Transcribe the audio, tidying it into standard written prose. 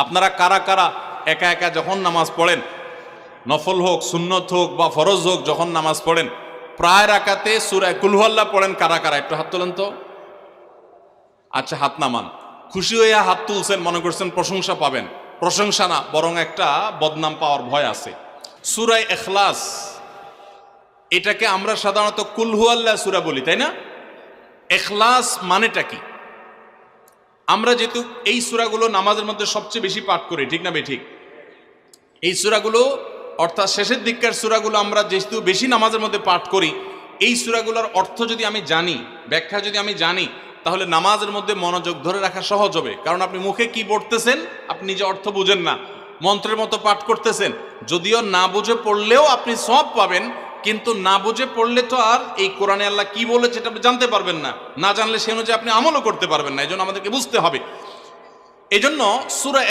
আপনারা কারা কারা একা একা যখন নামাজ পড়েন, নফল হোক সুন্নত হোক বা ফরজ হোক, যখন নামাজ পড়েন প্রায় রাকাতে সূরা কুল হুয়াল্লাহ পড়েন কারা কারা? একটু হাত তোলেন তো। আচ্ছা, হাত নামান। খুশি হইয়া হাত তুলছেন, মনে করছেন প্রশংসা পাবেন। প্রশংসা না, বরং একটা বদনাম পাওয়ার ভয় আছে। সূরা ইখলাস, এটাকে আমরা সাধারণত কুল হুয়াল্লাহ সূরা বলি, তাই না? ইখলাস মানেটা কি? আমরা যেহেতু এই সূরাগুলো নামাজের মধ্যে সবচেয়ে বেশি পাঠ করি, ঠিক না ঠিক? এই সূরাগুলো অর্থাৎ শেষের দিককার সূরাগুলো আমরা যেহেতু বেশি নামাজের মধ্যে পাঠ করি, এই সূরাগুলোর অর্থ যদি আমি জানি, ব্যাখ্যা যদি আমি জানি, তাহলে নামাজের মধ্যে মনোযোগ ধরে রাখা সহজ হবে। কারণ আপনি মুখে কি পড়তেছেন, আপনি নিজে অর্থ বুঝেন না, মন্ত্রের মতো পাঠ করতেছেন। যদিও না বুঝে পড়লেও আপনি সওয়াব পাবেন, কিন্তু না বুঝে পড়লে তো আর এই কোরআনে আল্লাহ কি বলেছে এটা আপনি জানতে পারবেন না। না জানলে সে অনুযায়ী আপনি আমলও করতে পারবেন না। এই জন্য আমাদেরকে বুঝতে হবে। এই জন্য সূরা